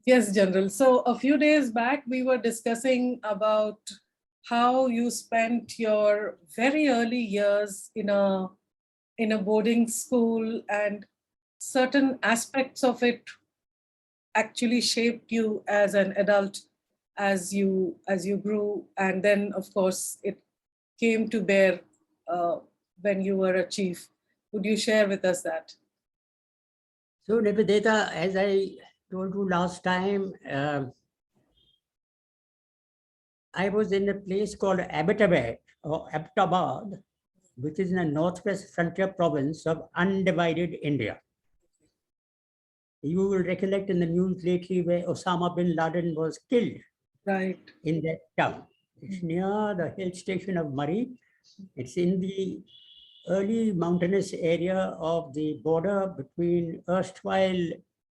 Yes, General. So a few days back, we were discussing about how you spent your very early years in a boarding school, and certain aspects of it actually shaped you as an adult as you grew, and then of course it came to bear when you were a chief. Would you share with us that? So, Nivedita, as I told you last time, I was in a place called Abbottabad or Abbottabad, which is in the northwest frontier province of undivided India. You will recollect in the news lately where Osama bin Laden was killed. Right. In that town. It's near the hill station of Murray. It's in the early mountainous area of the border between erstwhile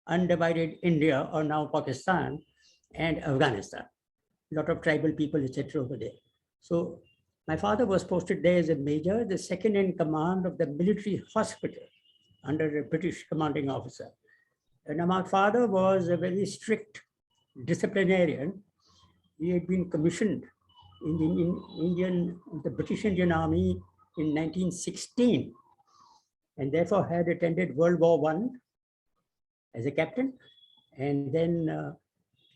undivided India, or now Pakistan, and Afghanistan. A lot of tribal people, etc. over there. So my father was posted there as a major, the second in command of the military hospital under a British commanding officer. And my father was a very strict disciplinarian. He had been commissioned in the British Indian Army in 1916, and therefore had attended World War I as a captain. And then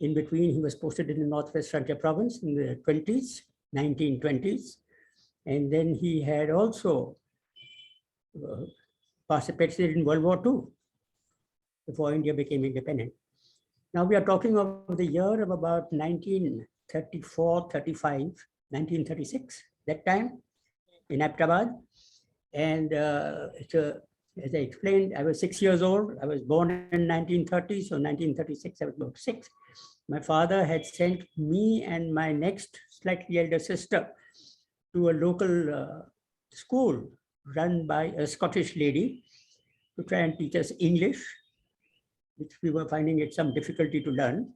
in between, he was posted in the Northwest Frontier Province in the 1920s. And then he had also participated in World War II before India became independent. Now we are talking of the year of about 1934, 35, 1936, that time in Abbottabad. And as I explained, I was 6 years old. I was born in 1930, so 1936, I was about 6. My father had sent me and my next slightly elder sister to a local school run by a Scottish lady to try and teach us English, which we were finding it some difficulty to learn.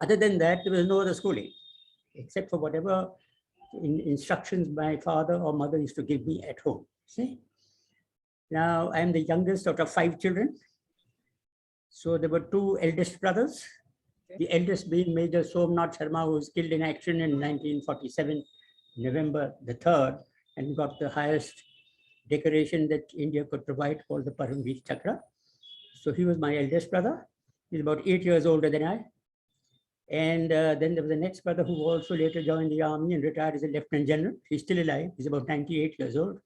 Other than that, there was no other schooling, except for whatever instructions my father or mother used to give me at home. See? Now, I'm the youngest out of 5 children. So there were 2 eldest brothers. The eldest being Major Somnath Sharma, who was killed in action in 1947, November the 3rd, and got the highest decoration that India could provide, called the Paramveer Chakra. So he was my eldest brother. He's about 8 years older than I. And then there was the next brother who also later joined the army and retired as a lieutenant general. He's still alive. He's about 98 years old.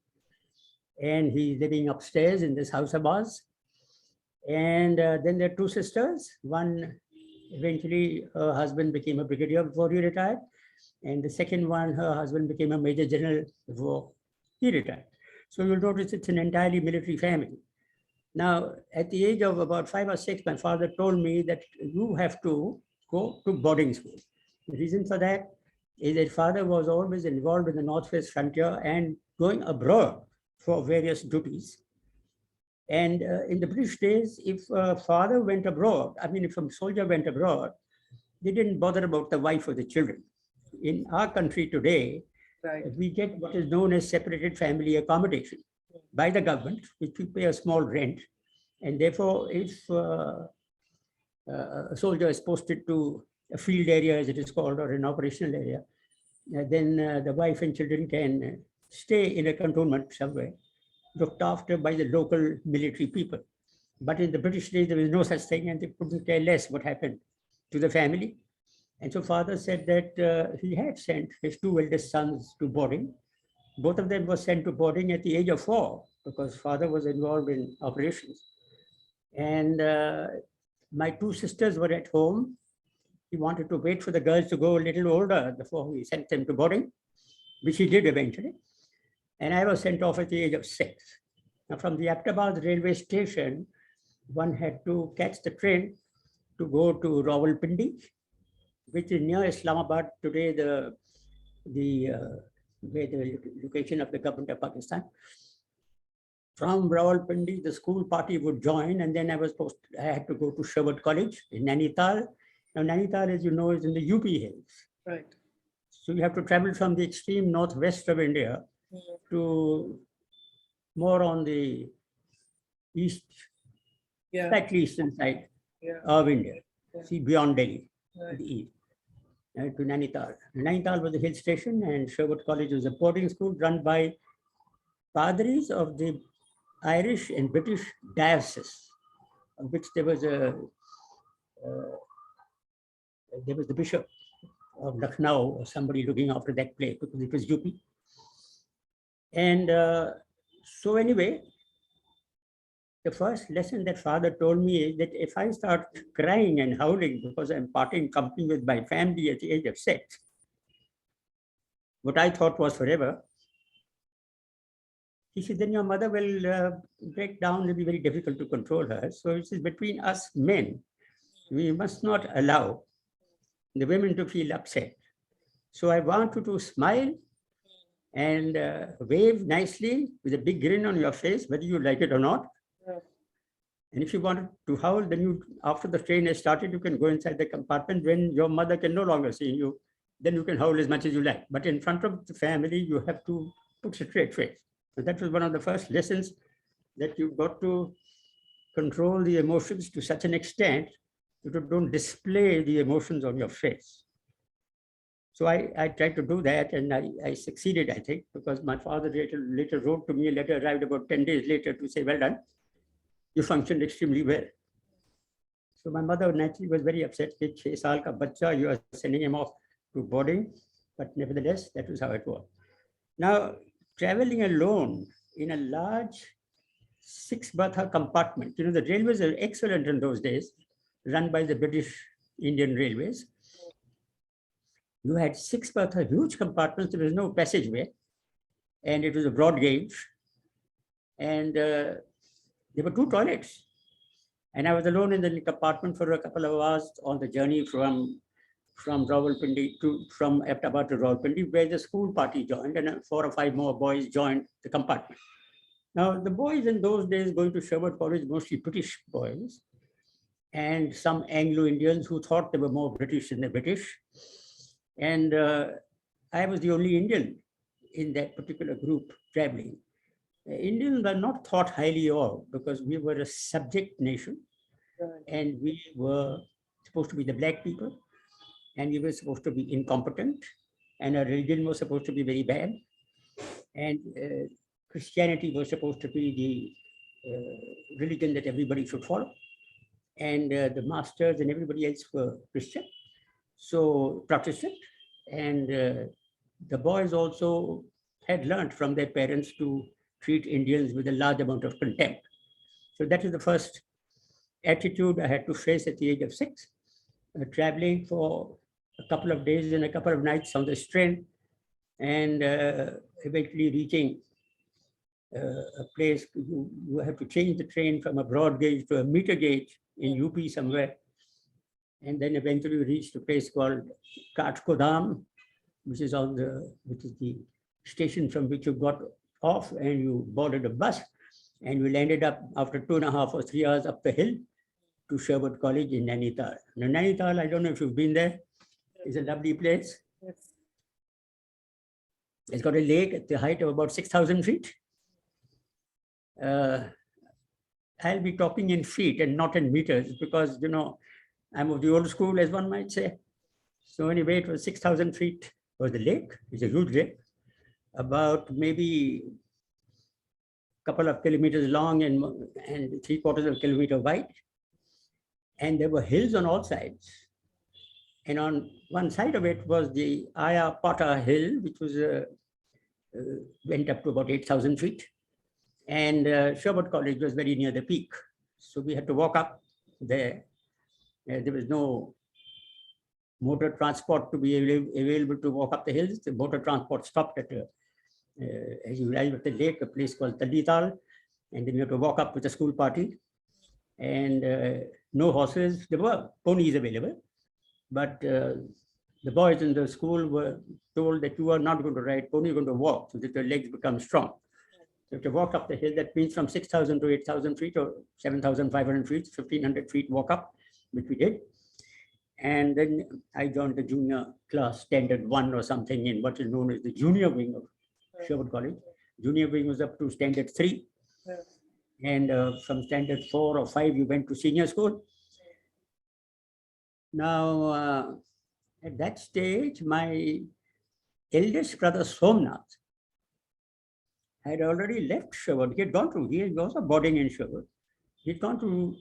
And he's living upstairs in this house of ours. And then there are 2 sisters. One, eventually, her husband became a brigadier before he retired. And the second one, her husband became a major general before he retired. So you'll notice it's an entirely military family. Now, at the age of about 5 or 6, my father told me that you have to go to boarding school. The reason for that is that father was always involved in the Northwest frontier and going abroad for various duties. And in the British days, if a father went abroad, I mean, if a soldier went abroad, they didn't bother about the wife or the children. In our country today, right, we get what is known as separated family accommodation by the government, which we pay a small rent. And therefore, if a soldier is posted to a field area, as it is called, or an operational area, then the wife and children can stay in a cantonment somewhere, looked after by the local military people. But in the British days, there was no such thing, and they couldn't care less what happened to the family. And so father said that he had sent his 2 eldest sons to boarding. Both of them were sent to boarding at the age of 4 because father was involved in operations. And my 2 sisters were at home. He wanted to wait for the girls to go a little older before he sent them to boarding, which he did eventually. And I was sent off at the age of 6. Now, from the Abbottabad railway station, one had to catch the train to go to Rawalpindi, which is near Islamabad today, where the location of the government of Pakistan. From Rawalpindi, the school party would join, and then I had to go to Sherwood College in Nainital. Now, Nainital, as you know, is in the UP hills. Right. So you have to travel from the extreme northwest of India to more on the east, slightly eastern side of India. see, beyond Delhi, Right. the east, to Nainital. Nainital was a hill station, and Sherwood College was a boarding school run by padris of the Irish and British diocese, of which uh, there was the bishop of Lucknow, or somebody looking after that place, because it was UP. And so anyway, the first lesson that father told me is that if I start crying and howling because I'm parting company with my family at the age of 6, what I thought was forever, he said, then your mother will break down. It'll be very difficult to control her. So it is between us men, we must not allow the women to feel upset. So I want you to smile and wave nicely with a big grin on your face, whether you like it or not. And if you want to howl, then you, after the train has started, you can go inside the compartment. When your mother can no longer see you, then you can howl as much as you like. But in front of the family, you have to put a straight face. So that was one of the first lessons, that you've got to control the emotions to such an extent that you don't display the emotions on your face. So I tried to do that, and I succeeded, I think, because my father later wrote to me. A letter arrived about 10 days later to say, well done, you functioned extremely well. So my mother naturally was very upset. 6 saal ka bacha, you are sending him off to boarding. But nevertheless, that was how it was. Now, traveling alone in a large 6-bertha compartment, the railways are excellent in those days, run by the British Indian Railways. You had 6-bertha, huge compartments. There was no passageway, and it was a broad gauge. And there were 2 toilets. And I was alone in the compartment for a couple of hours on the journey from Rawalpindi from Ahmedabad to Rawalpindi, where the school party joined, and 4 or 5 more boys joined the compartment. Now, the boys in those days going to Sherwood College, mostly British boys, and some Anglo Indians who thought they were more British than the British. And I was the only Indian in that particular group traveling. Indians were not thought highly of, because we were a subject nation, and we were supposed to be the black people, and we were supposed to be incompetent, and our religion was supposed to be very bad, and Christianity was supposed to be the religion that everybody should follow, and the masters and everybody else were Christian, so Protestant, and the boys also had learned from their parents to treat Indians with a large amount of contempt. So that is the first attitude I had to face at the age of 6, traveling for a couple of days and a couple of nights on this train, and eventually reaching a place. You have to change the train from a broad gauge to a meter gauge in UP somewhere, and then eventually reached a place called Kathgodam, which is the station from which you got off, and you boarded a bus, and we landed up after 2.5 or 3 hours up the hill to Sherwood College in Nainital. Now, Nainital, I don't know if you've been there, is a lovely place. Yes. It's got a lake at the height of about 6,000 feet. I'll be talking in feet and not in meters, because, I'm of the old school, as one might say. So anyway, it was 6,000 feet was the lake. It's a huge lake, about maybe a couple of kilometers long and 3/4 of a kilometer wide. And there were hills on all sides. And on one side of it was the Aya Pata Hill, which was went up to about 8,000 feet. And Sherwood College was very near the peak. So we had to walk up there. There was no motor transport to be available to walk up the hills. The motor transport stopped at, as you arrive at the lake, a place called Nainital, and then you have to walk up with a school party. And no horses. There were ponies available, but the boys in the school were told that you are not going to ride pony, you're going to walk so that your legs become strong. So if you walk up the hill, that means from 6,000 to 8,000 feet or 7,500 feet, 1,500 feet walk up, which we did. And then I joined the junior class, standard 1 or something, in what is known as the junior wing of Sherwood College. Junior wing was up to standard 3. And from standard 4 or 5, you went to senior school. Now, at that stage, my eldest brother Somnath had already left Sherwood. He had gone to, he was also boarding in Sherwood. He had gone to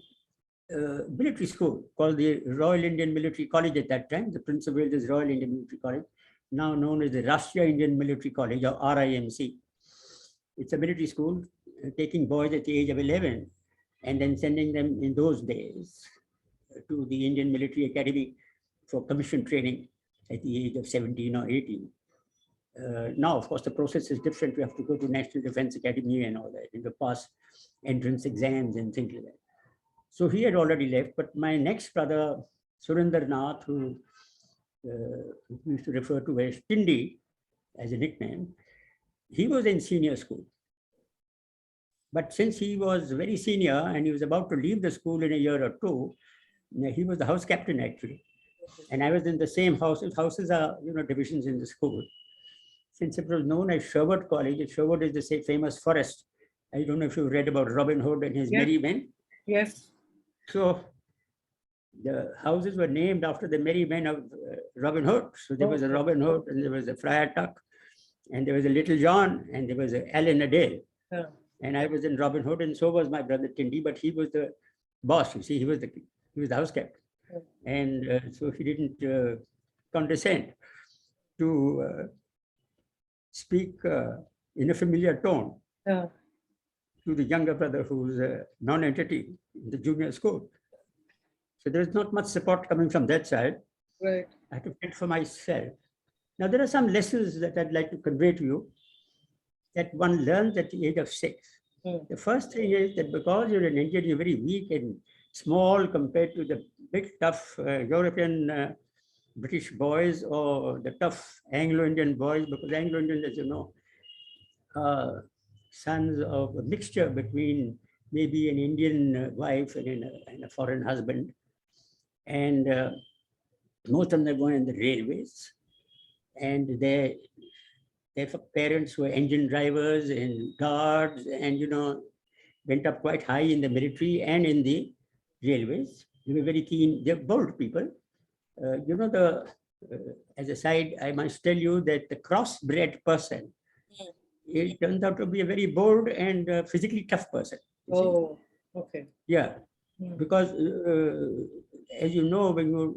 military school called the Royal Indian Military College at that time, the Prince of Wales's Royal Indian Military College, now known as the Rashtriya Indian Military College, or RIMC. It's a military school taking boys at the age of 11 and then sending them in those days to the Indian Military Academy for commission training at the age of 17 or 18. Now, of course, the process is different. We have to go to National Defense Academy and all that, and to pass entrance exams and things like that. So he had already left, but my next brother, Surinder Nath, who we used to refer to as Tindi as a nickname, he was in senior school. But since he was very senior and he was about to leave the school in a year or two, he was the house captain actually. And I was in the same house. Houses are, divisions in the school. Since it was known as Sherwood College, Sherwood is the famous forest. I don't know if you read about Robin Hood and his merry men. Yes. So the houses were named after the merry men of Robin Hood. So there was a Robin Hood, and there was a Friar Tuck, and there was a Little John, and there was a Alan Adale. Yeah. And I was in Robin Hood, and so was my brother Tindi, but he was the boss. You see, he was the house captain, and so he didn't condescend to speak in a familiar tone to the younger brother who's a non-entity in the junior school. So there's not much support coming from that side. Right. I have to fend for myself. Now, there are some lessons that I'd like to convey to you that one learns at the age of 6. The first thing is that because you're an Indian, you're very weak and small compared to the big, tough European British boys or the tough Anglo Indian boys, because Anglo Indian, as you know, sons of a mixture between maybe an Indian wife and a foreign husband. And most of them were in the railways. And their parents were engine drivers and guards, and went up quite high in the military and in the railways. They were very keen. They're bold people. As a side, I must tell you that the crossbred person, it turns out to be a very bold and physically tough person. Oh, okay. Yeah, because as you know, when you're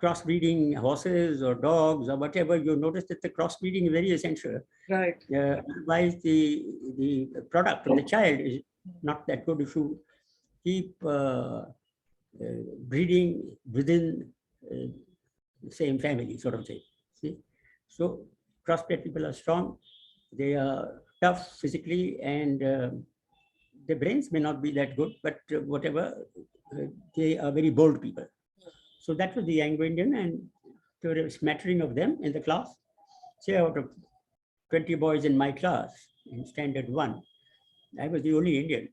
crossbreeding horses or dogs or whatever, you notice that the crossbreeding is very essential. Right. Otherwise, the product of the child is not that good if you keep breeding within the same family, sort of thing. See, so crossbred people are strong. They are tough physically, and their brains may not be that good, but whatever, they are very bold people. So that was the Anglo Indian, and there was a smattering of them in the class. Say out of 20 boys in my class in standard 1, I was the only Indian.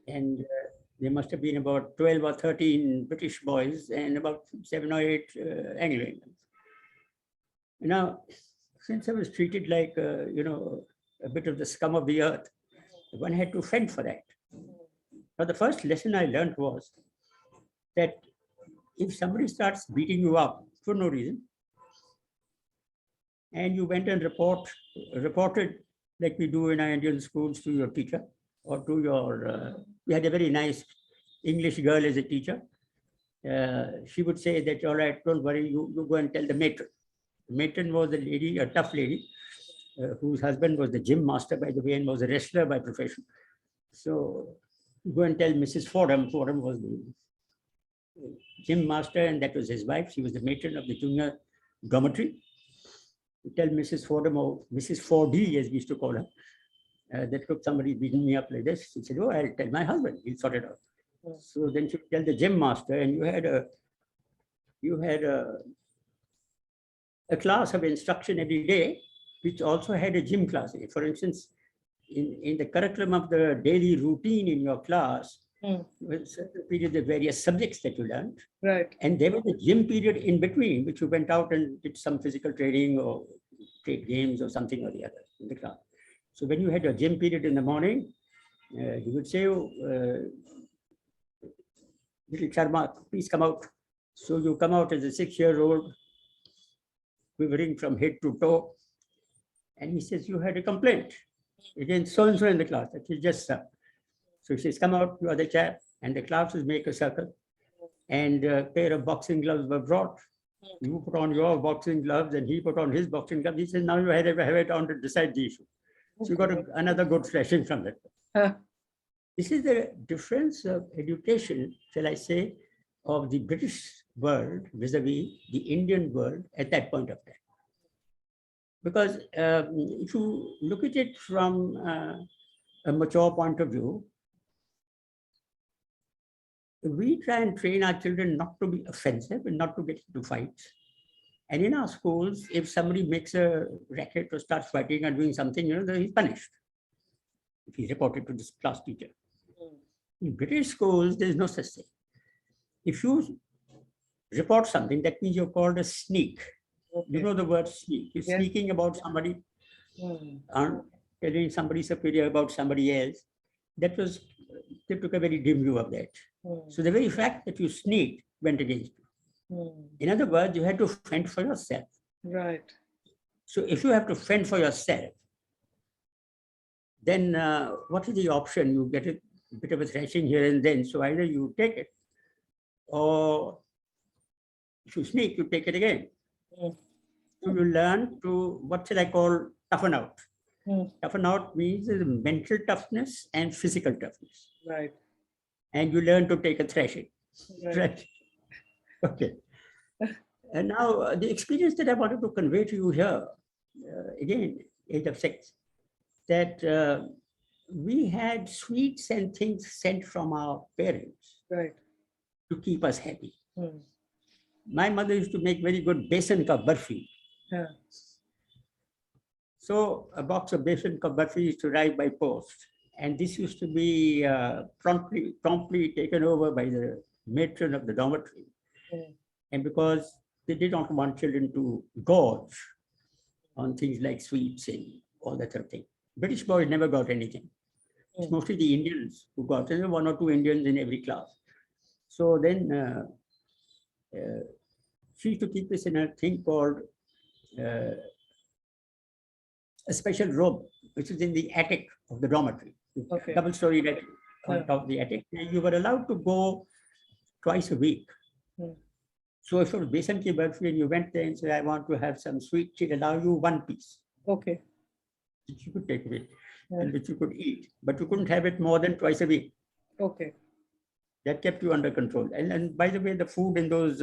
And there must have been about 12 or 13 British boys and about 7 or 8 Anglo Indians. Now, since I was treated like, a bit of the scum of the earth, one had to fend for that. Now, the first lesson I learned was that if somebody starts beating you up for no reason, and you went and reported like we do in our Indian schools to your teacher or to your, we had a very nice English girl as a teacher. She would say that, all right, don't worry, you go and tell the matron. The matron was a lady, a tough lady, whose husband was the gym master, by the way, and was a wrestler by profession. So go and tell Mrs. Fordham. Fordham was the gym master, and that was his wife. She was the matron of the junior dormitory. You tell Mrs. Fordham, or Mrs. Fordy, as we used to call her, that look, somebody beating me up like this. She said, oh, I'll tell my husband. He'll sort it out. So then she would tell the gym master, and you had a class of instruction every day, which also had a gym class. For instance, in the curriculum of the daily routine in your class, with certain periods of various subjects that you learned. Right. And there was a gym period in between, which you went out and did some physical training or played games or something or the other in the class. So when you had a gym period in the morning, you would say, little Sharma, please come out So you come out as a 6-year-old, quivering from head to toe, and he says, you had a complaint against so-and-so in the class. That is just sir. So he says, come out, you are the chap, and the classes make a circle, and a pair of boxing gloves were brought. You put on your boxing gloves, and he put on his boxing gloves. He says, now you have it on to decide the issue. So you got another good thrashing from it. This is the difference of education, shall I say, of the British world vis-a-vis the Indian world at that point of time. Because if you look at it from a mature point of view, we try and train our children not to be offensive and not to get into fights. And in our schools, if somebody makes a racket or starts fighting or doing something, he's punished if he's reported to this class teacher. In British schools, there's no such thing. If you report something, that means you're called a sneak. Okay. You know the word sneak. You're sneaking about somebody, telling somebody superior about somebody else. They took a very dim view of that. So the very fact that you sneaked went against you. In other words, you had to fend for yourself. Right. So if you have to fend for yourself, then what is the option? You get a bit of a thrashing here and then. So either you take it, or if you sneak, you take it again. So you learn to, what shall I call, toughen out. Toughen out means mental toughness and physical toughness. Right. And you learn to take a thrashing. Right. Okay. And now the experience that I wanted to convey to you here, again, age of 6, that we had sweets and things sent from our parents, right, to keep us happy. My mother used to make very good besan ka barfi. Yeah. So a box of besan ka barfi used to arrive by post. And this used to be promptly taken over by the matron of the dormitory. And because they did not want children to gorge on things like sweets and all that sort of thing. British boys never got anything. It's mostly the Indians who got it. There were 1 or 2 Indians in every class. So then she used to keep this in a thing called a special room, which is in the attic of the dormitory. Okay. Double-story attic on top of the attic. You were allowed to go twice a week. So if it was besan ki barfi and you went there and said, I want to have some sweet, she'd allow you 1 piece. Okay. Which you could take away and which you could eat, but you couldn't have it more than twice a week. Okay. That kept you under control. And by the way, the food in those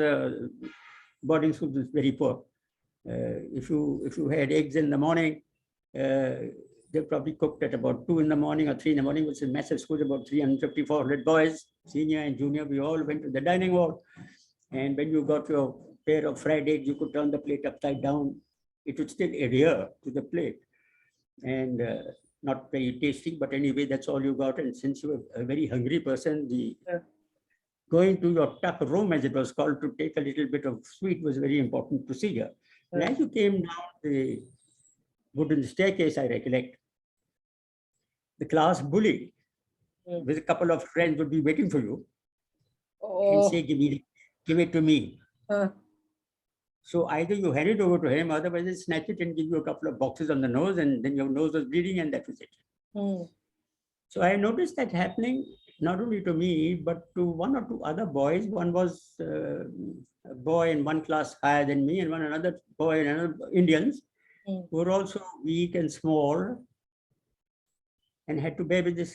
boarding schools was very poor. If you had eggs in the morning, they probably cooked at about 2 in the morning or 3 in the morning, which is a massive school, about 350, 400 boys, senior and junior. We all went to the dining hall. And when you got your pair of fried eggs, you could turn the plate upside down. It would still adhere to the plate. And not very tasty, but anyway, that's all you got. And since you were a very hungry person, the going to your tuck room, as it was called, to take a little bit of sweet was a very important procedure. And as you came down the wooden staircase, I recollect, the class bully with a couple of friends would be waiting for you and say, give it to me. So either you hand it over to him, otherwise they snatch it and give you a couple of boxes on the nose, and then your nose was bleeding, and that was it. So I noticed that happening not only to me, but to 1 or 2 other boys. One was a boy in 1 class higher than me, and another boy and another Indians who were also weak and small and had to bear with this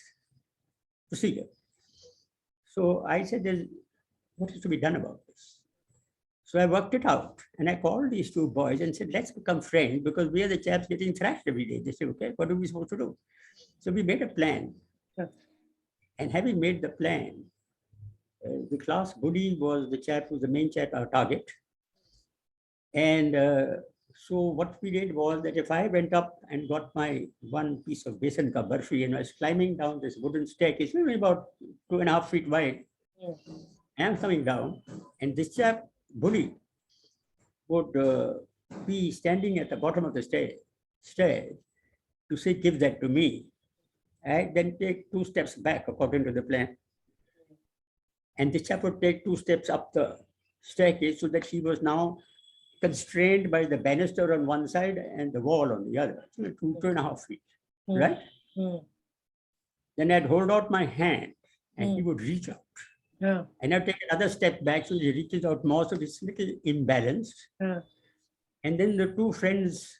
procedure. So I said, what is to be done about this? So I worked it out, and I called these 2 boys and said, let's become friends, because we are the chaps getting thrashed every day. They said, okay, what are we supposed to do? So we made a plan. And having made the plan, the class bully was the chap who was the main chap, our target. And so what we did was that if I went up and got my 1 piece of besan ka barfi and I was climbing down this wooden staircase, maybe about 2.5 feet wide, and I'm coming down, and this chap, bully, would be standing at the bottom of the stairs to say, give that to me. I then take 2 steps back according to the plan. And the chap would take 2 steps up the staircase so that she was now constrained by the banister on one side and the wall on the other, 2.5 feet, right? Then I'd hold out my hand and he would reach out. Yeah. And I'd take another step back so he reaches out more, so it's a little imbalanced. Yeah. And then the two friends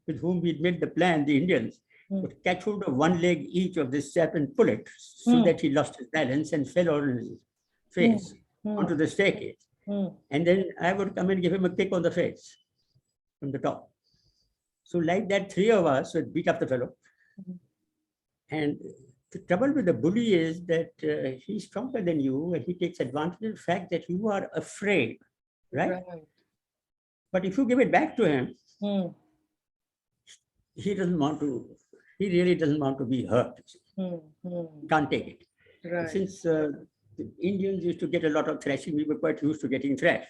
with whom we'd made the plan, the Indians, would catch hold of one leg each of this chap and pull it so that he lost his balance and fell on his face onto the staircase. And then I would come and give him a kick on the face from the top. So like that, three of us would beat up the fellow. And the trouble with the bully is that he's stronger than you and he takes advantage of the fact that you are afraid, right? But if you give it back to him, he really doesn't want to be hurt. Can't take it. Right. Since the Indians used to get a lot of thrashing, we were quite used to getting thrashed.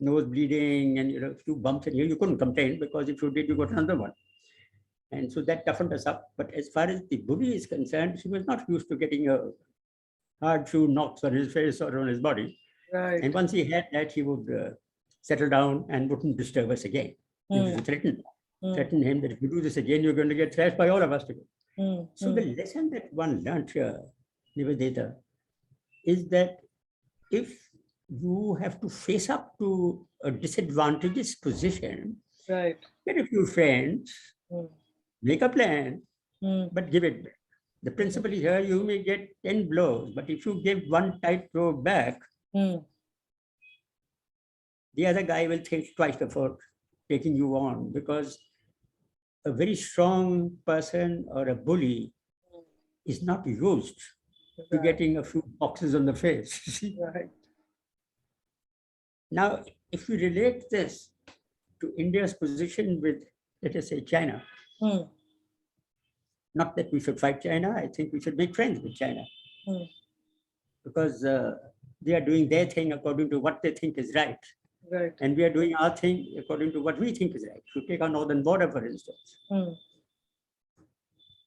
Nose bleeding and a few bumps and you couldn't complain because if you did, you got another one. And so that toughened us up. But as far as the bully is concerned, she was not used to getting a hard few knocks on his face or on his body. Right. And once he had that, he would settle down and wouldn't disturb us again. He would threaten him that if you do this again, you're going to get thrashed by all of us together. So the lesson that one learned here, Nivedita, is that if you have to face up to a disadvantageous position, right, get a few friends, make a plan, but give it back. The principle is here, you may get 10 blows, but if you give one tight blow back, the other guy will think twice before taking you on, because a very strong person or a bully is not used to getting a few boxes on the face. right. Now, if we relate this to India's position with, let us say, China, not that we should fight China, I think we should make friends with China, because they are doing their thing according to what they think is right. Right. And we are doing our thing according to what we think is right. To take our northern border, for instance.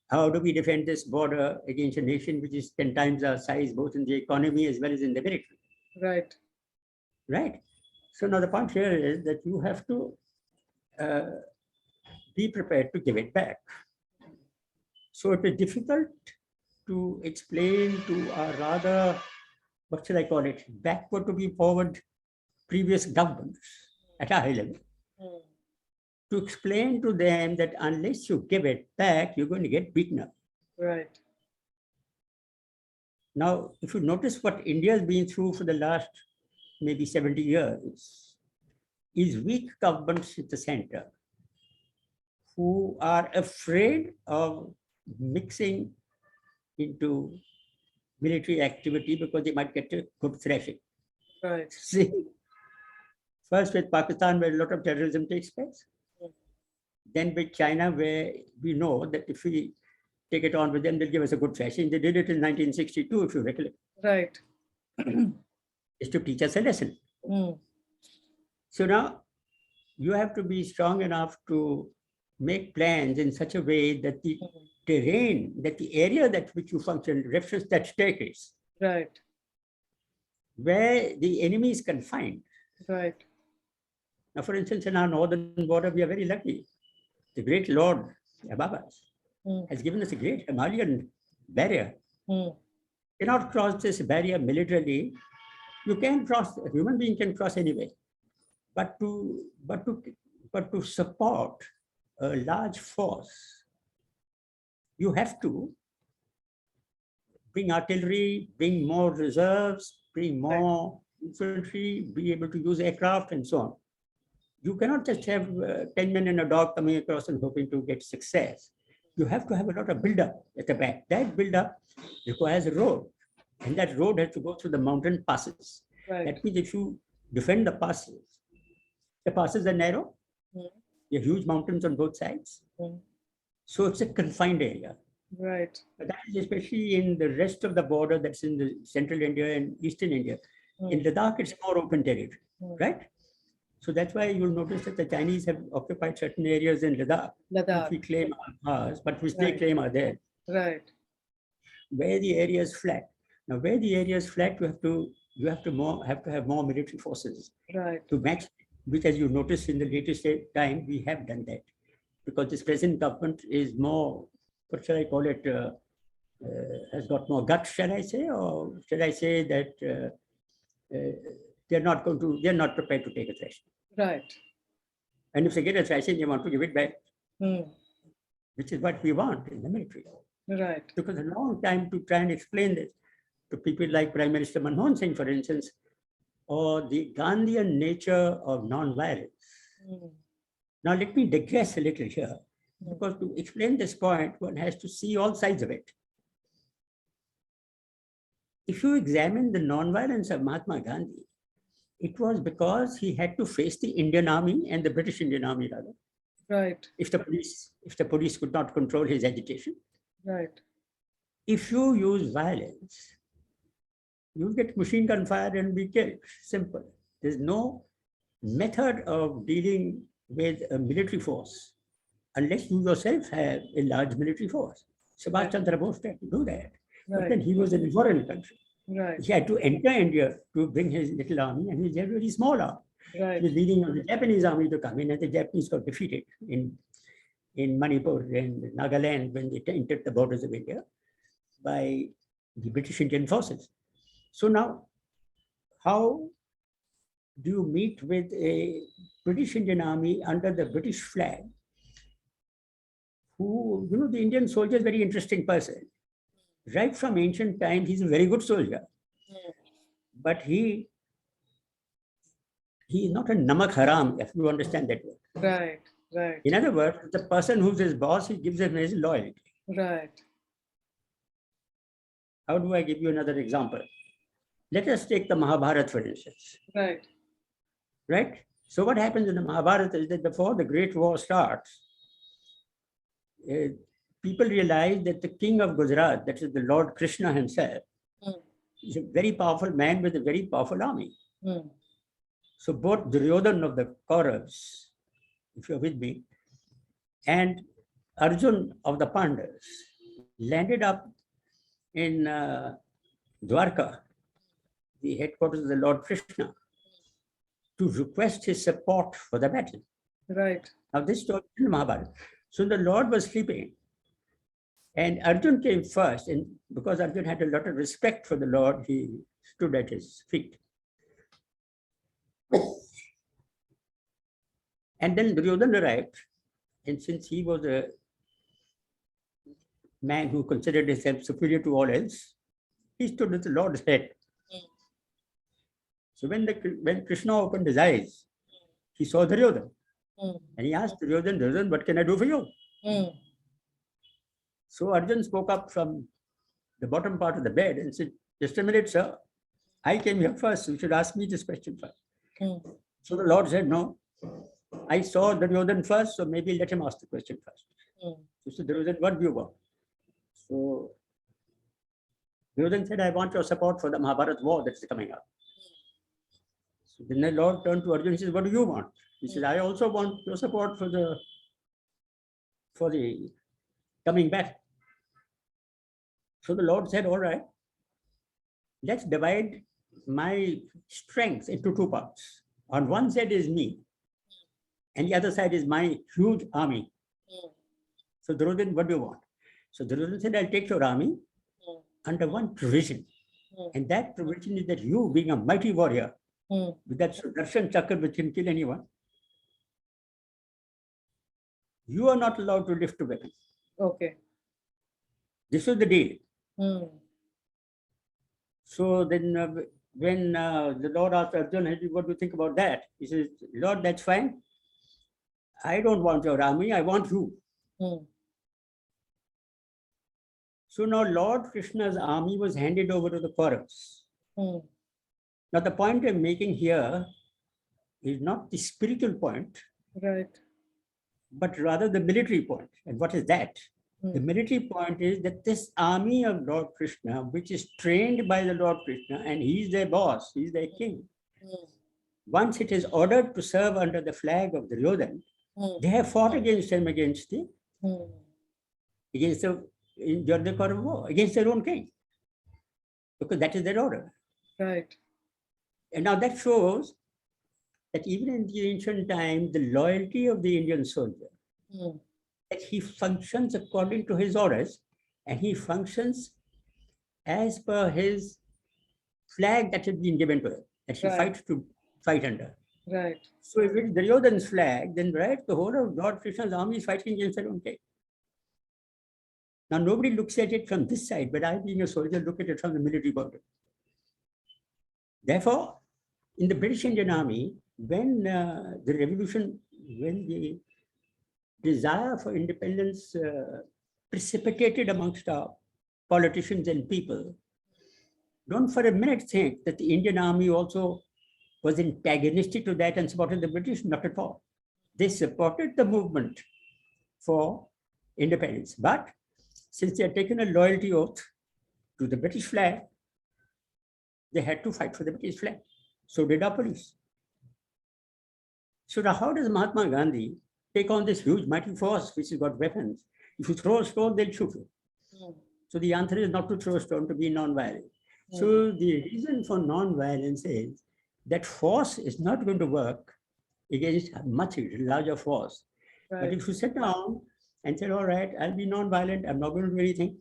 How do we defend this border against a nation which is 10 times our size, both in the economy as well as in the military? Right. Right. So now the point here is that you have to be prepared to give it back. So it is difficult to explain to a rather, what shall I call it, backward to be forward previous governments at a high level, to explain to them that unless you give it back, you're going to get beaten up. Right. Now, if you notice what India has been through for the last maybe 70 years, is weak governments at the center who are afraid of mixing into military activity because they might get a good thrashing. Right. See, first with Pakistan, where a lot of terrorism takes place. Then with China, where we know that if we take it on with them, they'll give us a good thrashing. They did it in 1962, if you recollect. Right. Is to teach us a lesson. So now you have to be strong enough to make plans in such a way that the terrain, that the area that which you function, reference that staircase. Right. Where the enemy is confined. Right. Now, for instance, in our northern border, we are very lucky. The great Lord above us has given us a great Himalayan barrier. You cannot cross this barrier militarily. You can cross, a human being can cross anyway. But to support a large force, you have to bring artillery, bring more reserves, bring more infantry, be able to use aircraft and so on. You cannot just have 10 men and a dog coming across and hoping to get success. You have to have a lot of build-up at the back. That build-up requires a road. And that road has to go through the mountain passes. Right. That means if you defend the passes are narrow. There are huge mountains on both sides. So it's a confined area. Right. But that is especially in the rest of the border that's in the central India and eastern India. In Ladakh, it's more open territory, right? So that's why you'll notice that the Chinese have occupied certain areas in Ladakh, which we claim are ours, but which they claim are theirs. Right. Where the area is flat. Now, where the area is flat, you have to you have to have more military forces Right. to match, which, as you notice in the latest time, we have done that. Because this present government is more, what shall I call it, has got more guts, shall I say, or shall I say that they're not prepared to take a thrashing. Right. And if they get a thrashing, they want to give it back, which is what we want in the military. Right. It took us a long time to try and explain this to people like Prime Minister Manmohan Singh, for instance, or the Gandhian nature of non-violence. Now, let me digress a little here, because to explain this point, one has to see all sides of it. If you examine the non-violence of Mahatma Gandhi, it was because he had to face the Indian Army and the British Indian Army, rather. Right. If the police could not control his agitation. Right. If you use violence, you'll get machine gun fire and be killed. Simple. There's no method of dealing with a military force unless you yourself have a large military force. Subhash Chandra Bose had to do that. But then he was in a foreign country. Right. He had to enter India to bring his little army, and he had a very small army. Right. He was leading on the Japanese army to come in, and the Japanese got defeated in Manipur and Nagaland when they entered the borders of India by the British Indian forces. So now, how do you meet with a British Indian army under the British flag? Who, the Indian soldier is a very interesting person. Right from ancient times, he's a very good soldier. But he is not a namak haram, if you understand that word. Right. Right. In other words, the person who's his boss, he gives him his loyalty. Right. How do I give you another example? Let us take the Mahabharata, for instance. Right. Right? So what happens in the Mahabharata is that before the Great War starts, people realize that the king of Gujarat, that is the Lord Krishna himself, is a very powerful man with a very powerful army. So both Duryodhan of the Kauravas, if you're with me, and Arjun of the Pandavas landed up in Dwarka, the headquarters of the Lord Krishna, to request his support for the battle. Right. Now this story is in Mahabharata. So the Lord was sleeping, and Arjun came first, and because Arjun had a lot of respect for the Lord, he stood at his feet. And then Duryodhan arrived, and since he was a man who considered himself superior to all else, he stood at the Lord's head. So when Krishna opened his eyes, he saw Duryodhan. And he asked Duryodhan, what can I do for you? So Arjun spoke up from the bottom part of the bed and said, just a minute, sir. I came here first. You should ask me this question first. So the Lord said, no. I saw Duryodhan first, so maybe let him ask the question first. So said, Duryodhan, what do you want? So Duryodhan said, I want your support for the Mahabharata war that's coming up. So then the Lord turned to Arjun and says, what do you want? He says, I also want your support for the coming back. So the Lord said, all right, let's divide my strength into two parts. On one side is me, and the other side is my huge army. So Duryodhan, what do you want? So Duryodhan said, I'll take your army under one provision. And that provision is that you, being a mighty warrior, with that Sudarshan Chakra which can kill anyone, you are not allowed to lift a weapon. Okay. This was the deal. So then when the Lord asked Arjun, what do you think about that? He says, Lord, that's fine. I don't want your army, I want you. So now Lord Krishna's army was handed over to the Kauravas. Now the point I'm making here is not the spiritual point, Right. but rather the military point. And what is that? The military point is that this army of Lord Krishna, which is trained by the Lord Krishna, and he's their boss, he's their king. Once it is ordered to serve under the flag of Duryodhan, they have fought against him during the Kaurav war, against their own king, because that is their order. Right. And now that shows that even in the ancient time, the loyalty of the Indian soldier, that he functions according to his orders, and he functions as per his flag that has been given to him, that he fights to fight under. Right. So if it's Duryodhana's flag, then right, the whole of Lord Krishna's army is fighting against their own king. Now nobody looks at it from this side, but I, being a soldier, look at it from the military point of view. Therefore, in the British Indian Army, when the revolution, when the desire for independence precipitated amongst our politicians and people, don't for a minute think that the Indian Army also was antagonistic to that and supported the British, not at all. They supported the movement for independence. But since they had taken a loyalty oath to the British flag, they had to fight for the British flag. So did our police. So now how does Mahatma Gandhi take on this huge mighty force which has got weapons? If you throw a stone, they'll shoot you. So the answer is not to throw a stone, to be non-violent. So the reason for non-violence is that force is not going to work against a much larger force. But if you sit down and say, all right, I'll be non-violent, I'm not going to do anything.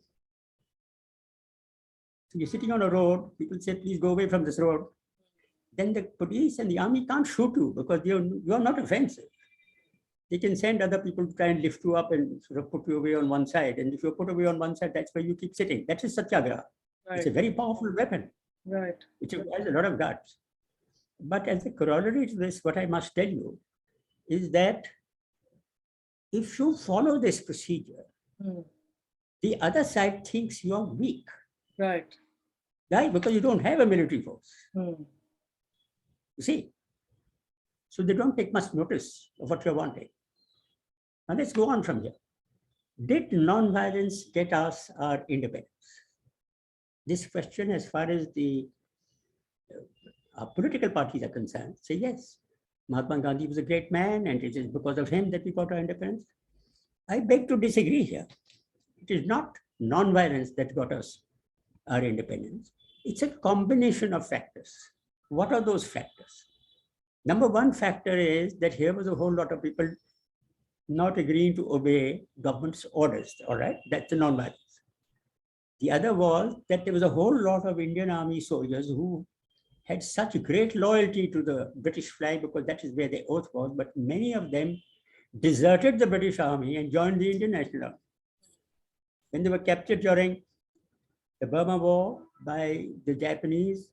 So you're sitting on a road, people say, please go away from this road. Then the police and the army can't shoot you because you're not offensive. They can send other people to try and lift you up and sort of put you away on one side. And if you're put away on one side, that's where you keep sitting. That is satyagraha. It's a very powerful weapon. It requires a lot of guts. But as a corollary to this, what I must tell you is that if you follow this procedure, the other side thinks you're weak. Right? Because you don't have a military force. You see? So they don't take much notice of what you're wanting. Now let's go on from here. Did non-violence get us our independence? This question, as far as the political parties are concerned, say yes. Mahatma Gandhi was a great man, and it is because of him that we got our independence. I beg to disagree here. It is not non-violence that got us our independence. It's a combination of factors. What are those factors? Number one factor is that here was a whole lot of people not agreeing to obey government's orders, all right? That's the non-violence. The other was that there was a whole lot of Indian Army soldiers who had such great loyalty to the British flag because that is where their oath was, but many of them deserted the British Army and joined the Indian National Army. When they were captured during the Burma War by the Japanese,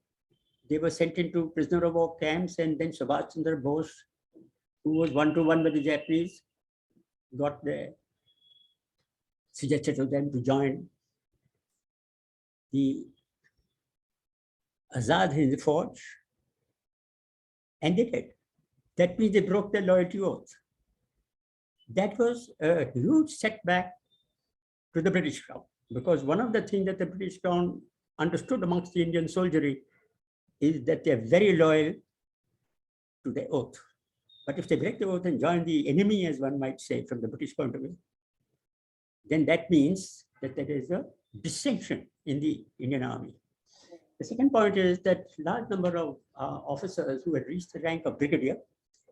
they were sent into prisoner of war camps, and then Subhash Chandra Bose, who was one-to-one with the Japanese, got the suggested to them to join the Azad Hind Fauj, and they did. That means they broke their loyalty oath. That was a huge setback to the British Crown, because one of the things that the British Crown understood amongst the Indian soldiery is that they're very loyal to their oath. But if they break the oath and join the enemy, as one might say, from the British point of view, then that means that there is a dissension in the Indian Army. The second point is that large number of officers who had reached the rank of brigadier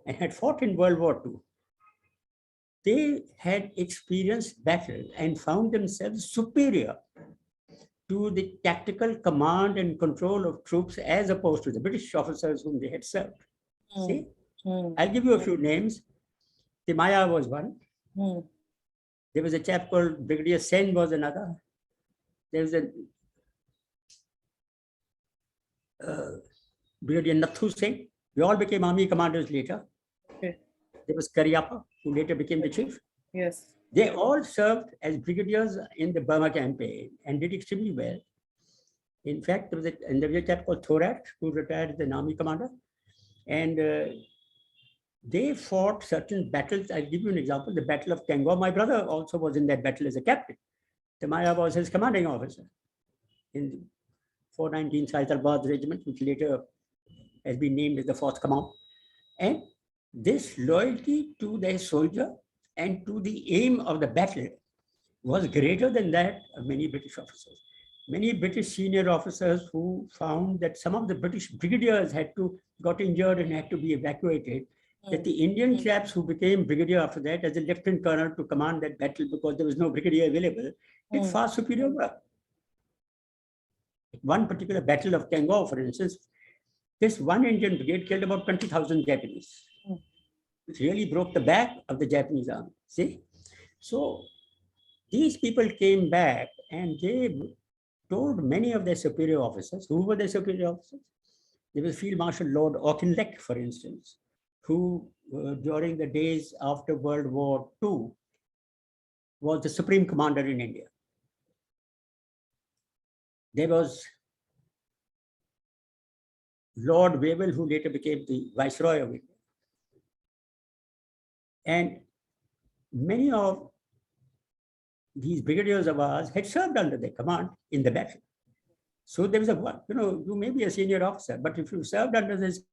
and had fought in World War II, they had experienced battle and found themselves superior to the tactical command and control of troops as opposed to the British officers whom they had served. See? I'll give you a few names. Timaya was one. There was a chap called Brigadier Sen was another. There was a Brigadier Nathu Singh. They all became army commanders later. Okay. There was Karyappa, who later became the chief. Yes. They all served as brigadiers in the Burma campaign and did extremely well. In fact, there was a chap called Thorat, who retired as an army commander. And they fought certain battles. I'll give you an example. The Battle of Tangwa. My brother also was in that battle as a captain. Tamaya was his commanding officer in the 419 Saitalbad Regiment, which later has been named as the 4th Command. And this loyalty to their soldier and to the aim of the battle was greater than that of many British officers. many British senior officers who found that some of the British brigadiers got injured and had to be evacuated, that the Indian chaps who became brigadier after that as a lieutenant colonel to command that battle because there was no brigadier available, did far superior work. One particular battle of Tangor, for instance, this one Indian brigade killed about 20,000 Japanese. It really broke the back of the Japanese army. See? So these people came back and they told many of their superior officers. Who were their superior officers? There was Field Marshal Lord Auchinleck, for instance, who during the days after World War II was the supreme commander in India. There was Lord Wavell, who later became the Viceroy of India. And many of these brigadiers of ours had served under their command in the battle. So there was you may be a senior officer, but if you served under this